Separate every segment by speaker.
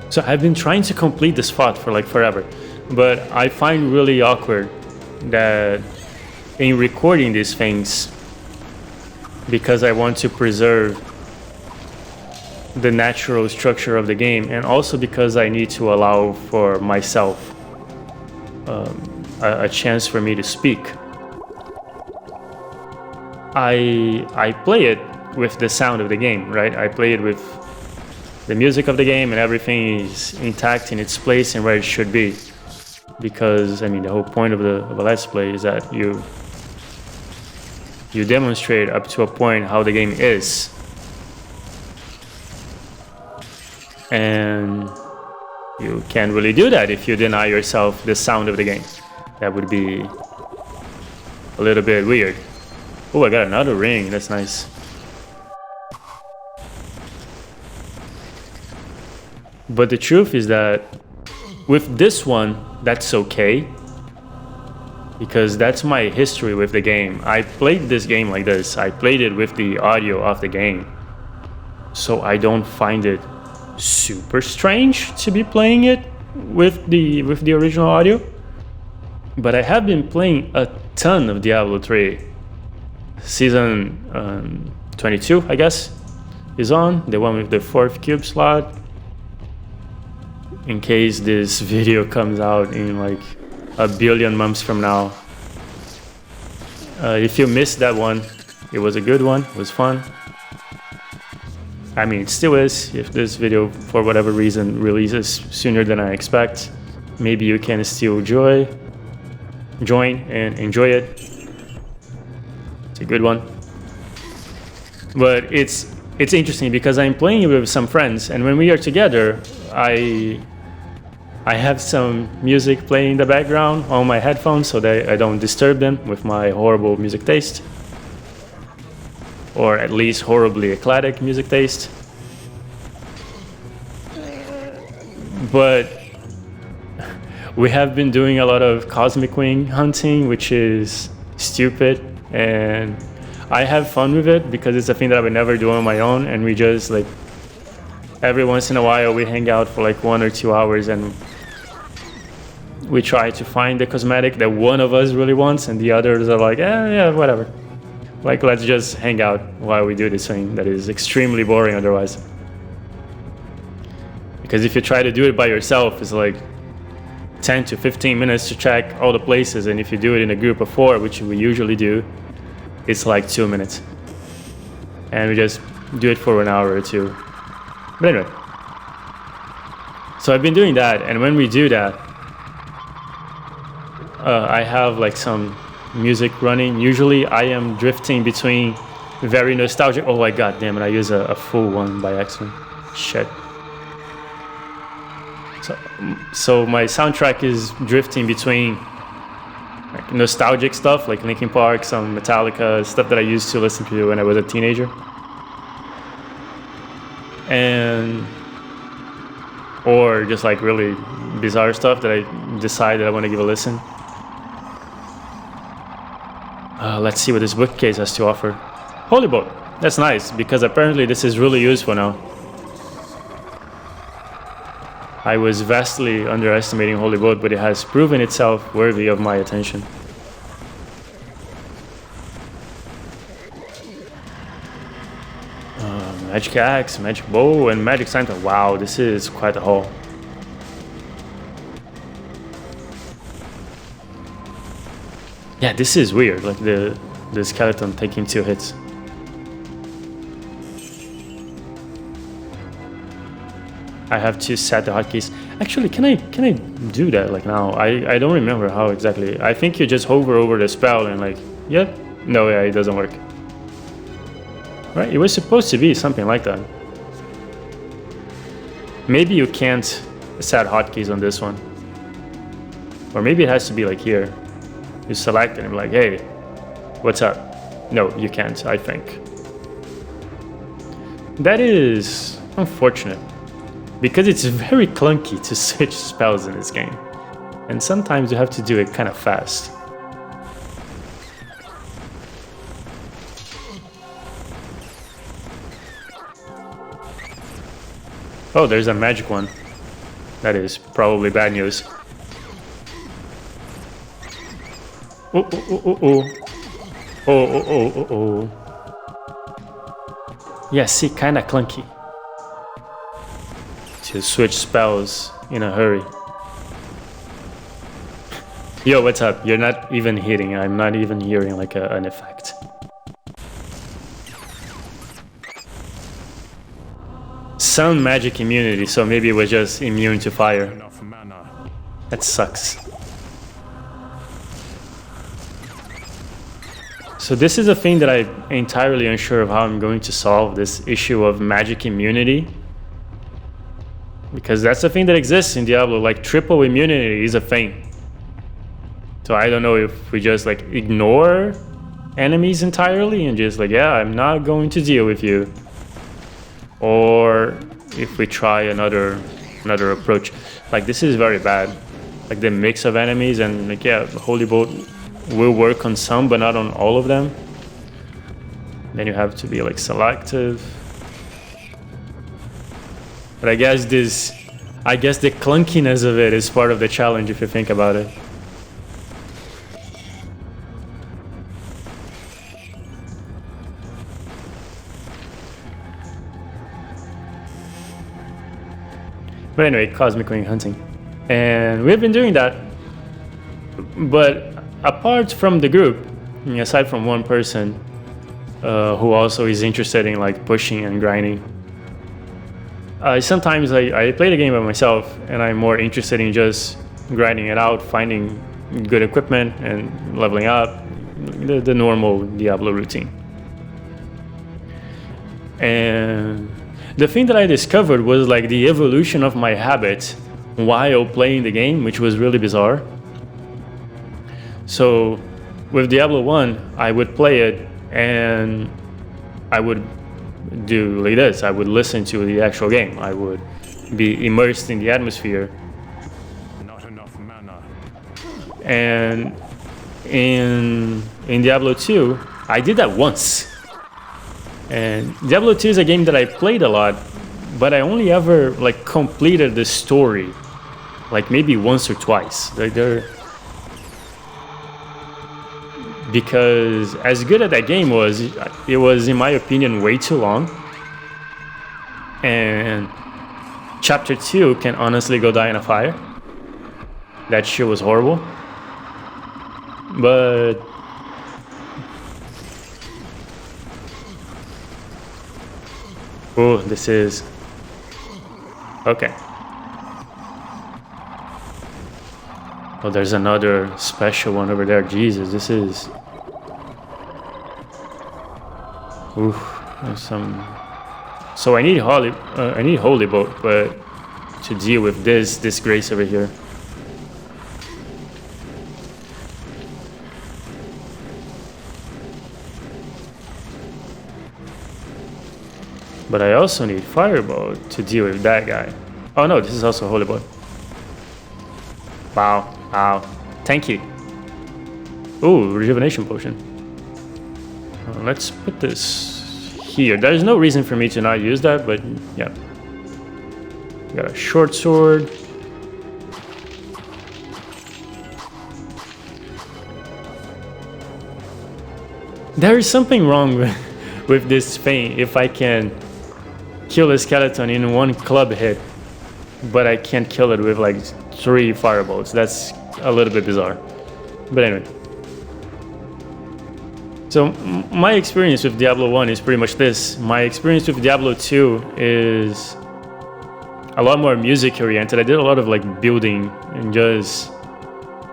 Speaker 1: So I've been trying to complete this spot for like forever, but I find really awkward that in recording these things, because I want to preserve the natural structure of the game, and also because I need to allow for myself a chance for me to speak. I play it with the sound of the game, right? I play it with the music of the game, and everything is intact in its place and where it should be. Because I mean, the whole point of a Let's Play is that you demonstrate up to a point how the game is, and you can't really do that if you deny yourself the sound of the game. That would be a little bit weird. Oh, I got another ring. That's nice. But the truth is that with this one, that's okay, because that's my history with the game. I played this game like this. I played it with the audio of the game, so I don't find it super strange to be playing it with the original audio. But I have been playing a ton of Diablo 3. Season 22, I guess, is on, the one with the 4th cube slot. In case this video comes out in like a billion months from now. If you missed that one, it was a good one, it was fun. I mean, it still is. If this video, for whatever reason, releases sooner than I expect, maybe you can still join and enjoy it. It's a good one. But it's interesting because I'm playing it with some friends, and when we are together, I have some music playing in the background on my headphones so that I don't disturb them with my horrible music taste. Or at least horribly eclectic music taste. But we have been doing a lot of cosmic wing hunting, which is stupid, and I have fun with it because it's a thing that I would never do on my own, and we just like every once in a while we hang out for like 1 or 2 hours and we try to find the cosmetic that one of us really wants, and the others are like, yeah, whatever. Like, let's just hang out while we do this thing that is extremely boring otherwise. Because if you try to do it by yourself, it's like 10 to 15 minutes to check all the places, and if you do it in a group of 4, which we usually do, it's like 2 minutes. And we just do it for an hour or 2. But anyway. So I've been doing that, and when we do that, I have like some music running. Usually I am drifting between very nostalgic. Oh my god damn it, I used a full one by accident. Shit. So my soundtrack is drifting between like nostalgic stuff like Linkin Park, some Metallica, stuff that I used to listen to when I was a teenager. Or just like really bizarre stuff that I decided I want to give a listen. Let's see what this bookcase has to offer. Holy book. That's nice, because apparently this is really useful now. I was vastly underestimating Holy Boat, but it has proven itself worthy of my attention. Magic Axe, Magic Bow, and Magic Santa. Wow, this is quite a haul. Yeah, this is weird, like the skeleton taking 2 hits. I have to set the hotkeys. Actually, can I do that like now? I don't remember how exactly. I think you just hover over the spell and like, yeah. No, yeah, it doesn't work. Right, it was supposed to be something like that. Maybe you can't set hotkeys on this one. Or maybe it has to be like here. You select it and be like, hey, what's up? No, you can't, I think. That is unfortunate, because it's very clunky to switch spells in this game. And sometimes you have to do it kind of fast. Oh, there's a magic one. That is probably bad news. Oh, oh, oh, oh, oh. Oh, oh, oh, oh, oh. Yeah, see, kinda clunky to switch spells in a hurry. Yo, what's up? You're not even hitting. I'm not even hearing like an effect. Sound magic immunity, so maybe it was just immune to fire. That sucks. So this is a thing that I'm entirely unsure of how I'm going to solve, this issue of magic immunity. Because that's a thing that exists in Diablo, like triple immunity is a thing. So I don't know if we just like ignore enemies entirely and just like, yeah, I'm not going to deal with you. Or if we try another approach. Like this is very bad. Like the mix of enemies and like, yeah, Holy Bolt will work on some but not on all of them. Then you have to be like selective. But I guess the clunkiness of it is part of the challenge if you think about it. But anyway, Cosmic Wing hunting. And we've been doing that. But apart from the group, aside from one person who also is interested in like pushing and grinding, sometimes I play the game by myself and I'm more interested in just grinding it out, finding good equipment and leveling up, the normal Diablo routine. And the thing that I discovered was like the evolution of my habit while playing the game, which was really bizarre. So with Diablo 1, I would play it and I would do like this. I would listen to the actual game. I would be immersed in the atmosphere. Not enough mana. And in Diablo 2, I did that once. And Diablo 2 is a game that I played a lot, but I only ever like completed the story like maybe once or twice. Because as good as that game was, it was in my opinion way too long. And chapter 2 can honestly go die in a fire. That shit was horrible. But oh, this is okay. Oh, there's another special one over there. Jesus, this is. Oof, there's some. So I need Holy Bolt, but to deal with this disgrace over here. But I also need Firebolt to deal with that guy. Oh no, this is also Holy Bolt. Wow, wow. Thank you. Ooh, Rejuvenation Potion. Let's put this here. There's no reason for me to not use that, but yeah. Got a short sword. There is something wrong with this thing. If I can kill a skeleton in one club hit, but I can't kill it with like 3 firebolts. That's a little bit bizarre. But anyway. So my experience with Diablo 1 is pretty much this. My experience with Diablo 2 is a lot more music oriented. I did a lot of like building and just,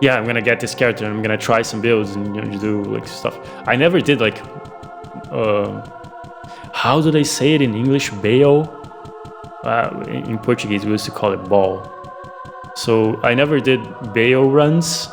Speaker 1: yeah, I'm gonna get this character and I'm gonna try some builds and do like stuff. I never did like, how do they say it in English? Bayo? In Portuguese, we used to call it ball. So I never did Bayo runs.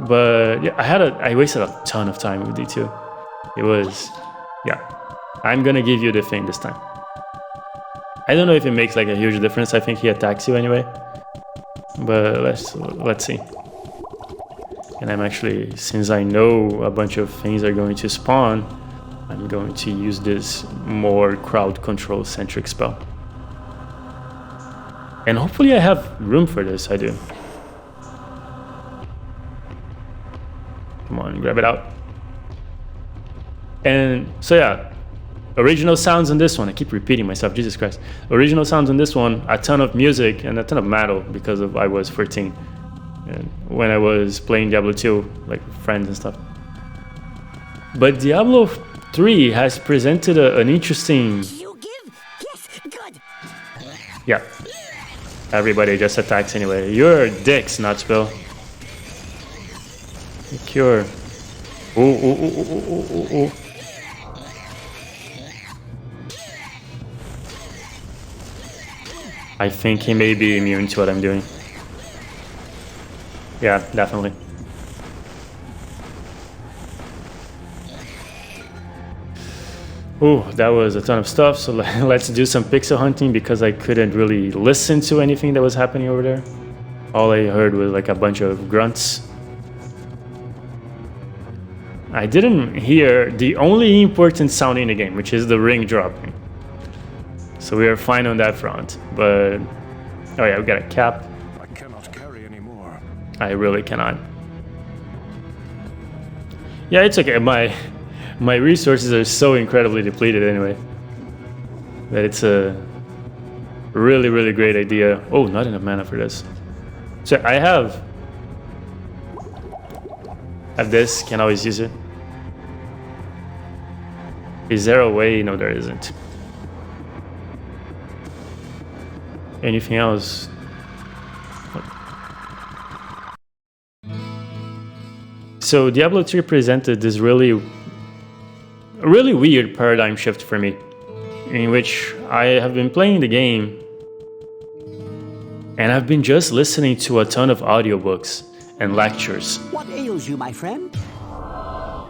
Speaker 1: But yeah, I wasted a ton of time with D2. It was, yeah. I'm gonna give you the thing this time. I don't know if it makes like a huge difference. I think he attacks you anyway. But let's see. And I'm actually, since I know a bunch of things are going to spawn, I'm going to use this more crowd control centric spell. And hopefully I have room for this. I do. Come on, grab it out. And so yeah, original sounds on this one. I keep repeating myself, Jesus Christ. Original sounds on this one, a ton of music and a ton of metal because of I was 14. And when I was playing Diablo 2, like with friends and stuff. But Diablo 3 has presented an interesting...
Speaker 2: You give? Yes, good.
Speaker 1: Yeah. Everybody just attacks anyway. You're dicks, Nutspill. Cure. Ooh, ooh, ooh, ooh, ooh, ooh, ooh. I think he may be immune to what I'm doing. Yeah, definitely. Ooh, that was a ton of stuff, so let's do some pixel hunting because I couldn't really listen to anything that was happening over there. All I heard was like a bunch of grunts. I didn't hear the only important sound in the game, which is the ring dropping. So we are fine on that front, but... Oh yeah, we got a cap.
Speaker 3: I cannot carry anymore.
Speaker 1: I really cannot. Yeah, it's okay. My resources are so incredibly depleted anyway that it's a really, really great idea. Oh, not enough mana for this. So I have this, can always use it. Is there a way? No, there isn't. Anything else? So Diablo 3 presented this really weird paradigm shift for me, in which I have been playing the game and I've been just listening to a ton of audiobooks and lectures.
Speaker 2: What ails you, my friend?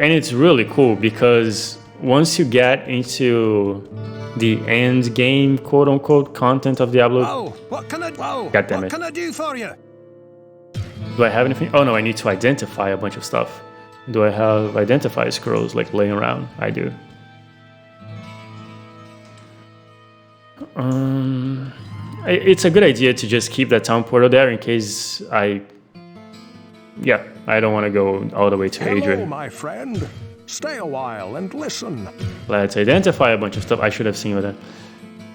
Speaker 1: And it's really cool because once you get into the end game, quote unquote, content of Diablo.
Speaker 3: Whoa, what can I
Speaker 1: God damn it.
Speaker 3: What can I do for you?
Speaker 1: Do I have anything? Oh no, I need to identify a bunch of stuff. Do I have identify scrolls like laying around? I do. It's a good idea to just keep that town portal there in case I don't want to go all the way to
Speaker 3: Hello,
Speaker 1: Adria.
Speaker 3: my friend. Stay a while and listen.
Speaker 1: Let's identify a bunch of stuff. I should have seen with that.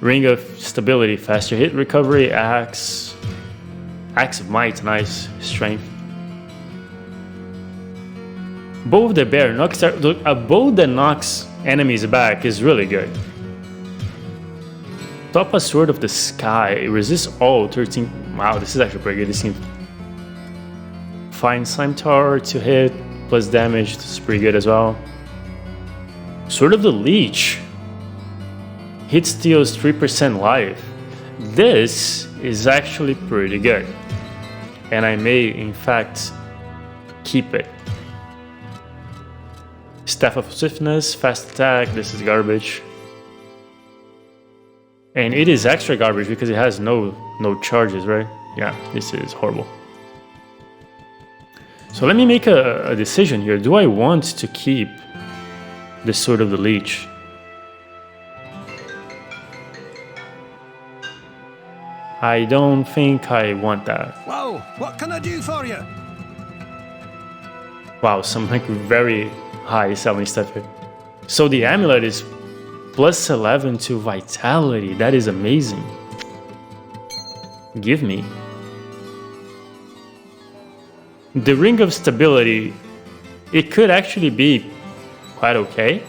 Speaker 1: Ring of Stability, faster hit recovery, axe of Might, nice, strength. Bow of the Bear, a bow that knocks enemies back is really good. Top Sword of the Sky, resists all 13. Wow, this is actually pretty good. This seems fine. Slime Tower to hit, plus damage, this is pretty good as well. Sword of the Leech, hit steals 3% life. This is actually pretty good, and I may in fact keep it. Staff of Swiftness, fast attack, this is garbage. And it is extra garbage because it has no charges, right? Yeah, this is horrible. So let me make a decision here. Do I want to keep the Sword of the Leech? I don't think I want that.
Speaker 3: Whoa, what can I do for you?
Speaker 1: Wow, some like very high selling stuff here. So the amulet is plus 11 to vitality. That is amazing. Give me. The Ring of Stability, it could actually be quite okay.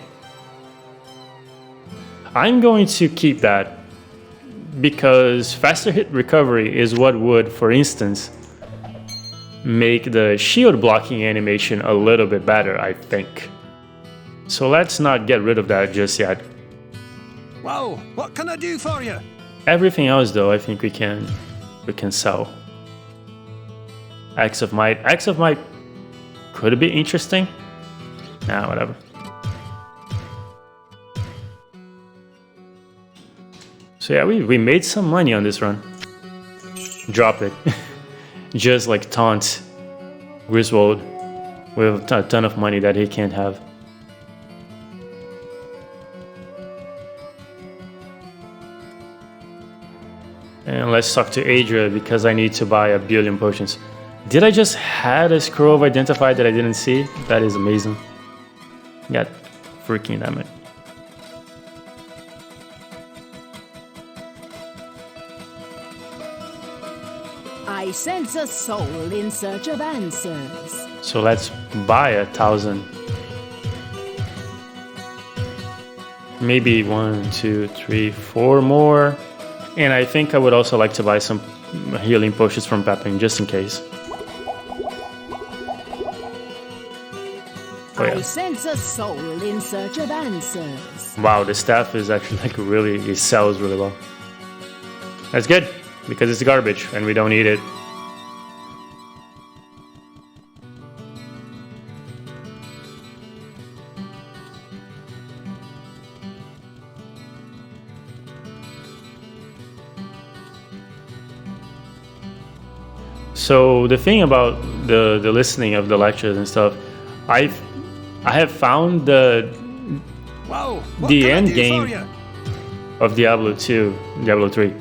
Speaker 1: I'm going to keep that because faster hit recovery is what would, for instance, make the shield blocking animation a little bit better, I think. So let's not get rid of that just yet.
Speaker 3: Whoa, what can I do for you?
Speaker 1: Everything else though, I think we can sell. Axe of Might. Axe of Might could be interesting. Nah, whatever. So yeah, we made some money on this run. Drop it. Just like taunt Griswold with a ton of money that he can't have. And let's talk to Adria because I need to buy 1 billion potions. Did I just had a scroll of identify that I didn't see? That is amazing. God freaking damn it.
Speaker 4: I sense a soul in search of answers.
Speaker 1: So let's buy 1,000. Maybe 1, 2, 3, 4 more. And I think I would also like to buy some healing potions from Pepin just in case. Oh, yeah.
Speaker 4: I sense a soul in search of answers.
Speaker 1: Wow, the staff is actually like really, it sells really well. That's good because it's garbage and we don't need it. So the thing about the listening of the lectures and stuff, I have found the end game of Diablo 2, Diablo 3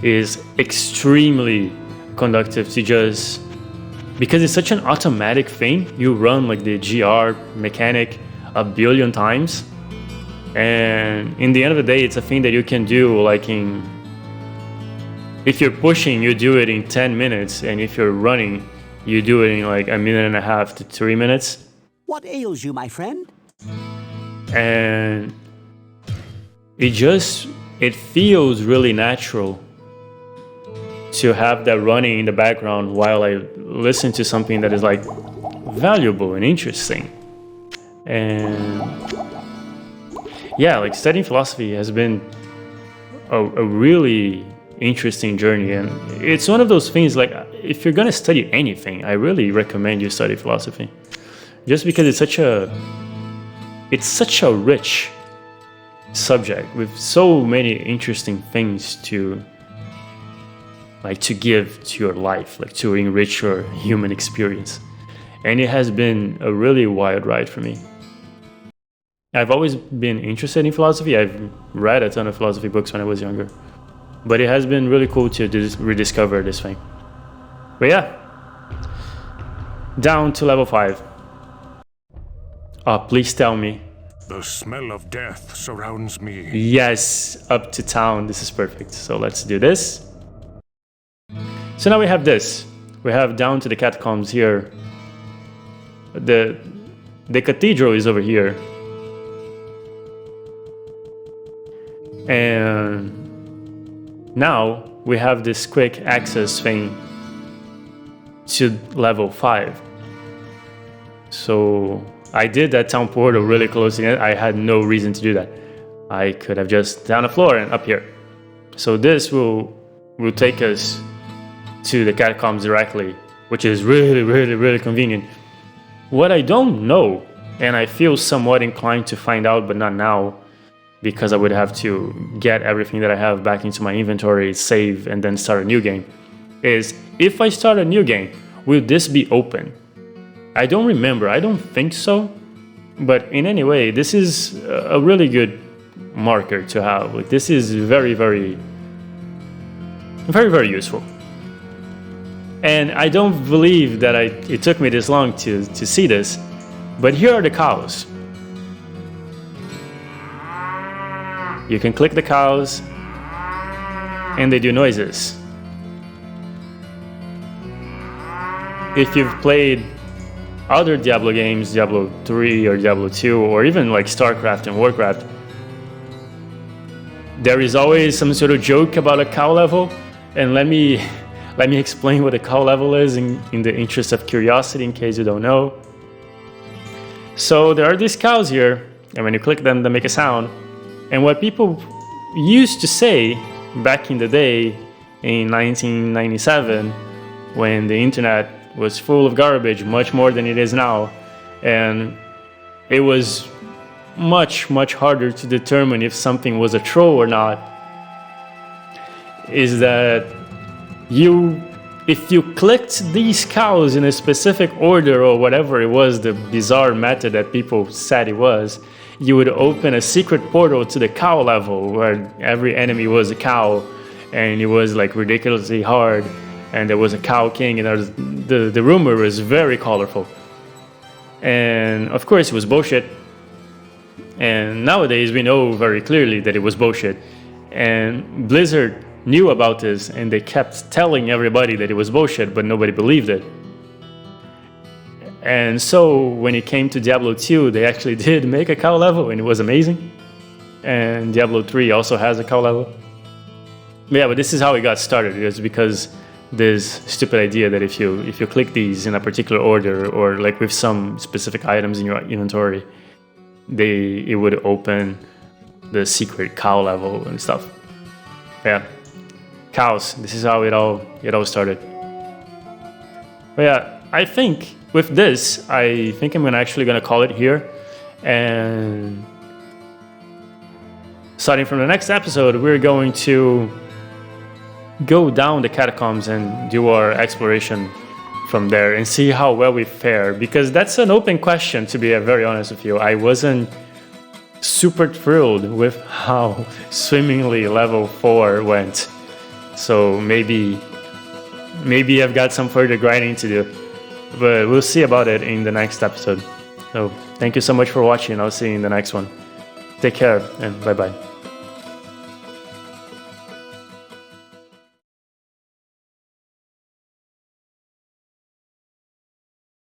Speaker 1: is extremely conductive to just because it's such an automatic thing. You run like the GR mechanic 1 billion times, and in the end of the day, it's a thing that you can do like if you're pushing, you do it in 10 minutes, and if you're running, you do it in like 1.5 to 3 minutes.
Speaker 2: What ails you, my friend?
Speaker 1: And it feels really natural to have that running in the background while I listen to something that is like valuable and interesting. And yeah, like studying philosophy has been a really interesting journey, and it's one of those things like if you're gonna study anything, I really recommend you study philosophy, just because it's such a rich subject with so many interesting things to give to your life, like to enrich your human experience. And it has been a really wild ride for me. I've always been interested in philosophy. I've read a ton of philosophy books when I was younger. But it has been really cool to rediscover this thing. But yeah, down to level 5. Please tell me.
Speaker 3: The smell of death surrounds me.
Speaker 1: Yes, up to town. This is perfect. So let's do this. So now we have this. We have down to the catacombs here. The cathedral is over here. And now we have this quick access thing to level 5. So I did that town portal really close to it. I had no reason to do that. I could have just down the floor and up here. So this will take us to the catacombs directly, which is really, really, really convenient. What I don't know, and I feel somewhat inclined to find out, but not now, because I would have to get everything that I have back into my inventory, save, and then start a new game, is if I start a new game, will this be open? I don't remember. I don't think so. But in any way, this is a really good marker to have. Like, this is very, very, very, very useful. And I don't believe that it took me this long to see this, but here are the cows. You can click the cows, and they do noises. If you've played other Diablo games, Diablo 3 or Diablo 2, or even like StarCraft and Warcraft, there is always some sort of joke about a cow level, and let me explain what a cow level is in the interest of curiosity, in case you don't know. So there are these cows here, and when you click them, they make a sound. And what people used to say back in the day, in 1997, when the internet was full of garbage, much more than it is now, and it was much, much harder to determine if something was a troll or not, is that if you clicked these cows in a specific order or whatever it was, the bizarre method that people said it was, you would open a secret portal to the cow level where every enemy was a cow, and it was like ridiculously hard, and there was a cow king, and the rumor was very colorful. And of course, it was bullshit. And nowadays, we know very clearly that it was bullshit. And Blizzard knew about this, and they kept telling everybody that it was bullshit, but nobody believed it. And so when it came to Diablo 2, they actually did make a cow level, and it was amazing. And Diablo 3 also has a cow level. But yeah, but this is how it got started. It was because this stupid idea that if you click these in a particular order, or like with some specific items in your inventory, it would open the secret cow level and stuff. Yeah, cows. This is how it all started. But yeah, I think with this, I think I'm actually gonna call it here, and starting from the next episode, we're going to go down the catacombs and do our exploration from there and see how well we fare, because that's an open question, to be very honest with you. I wasn't super thrilled with how swimmingly level 4 went, so maybe I've got some further grinding to do, but we'll see about it in the next episode. So thank you so much for watching. I'll see you in the next one. Take care and bye bye.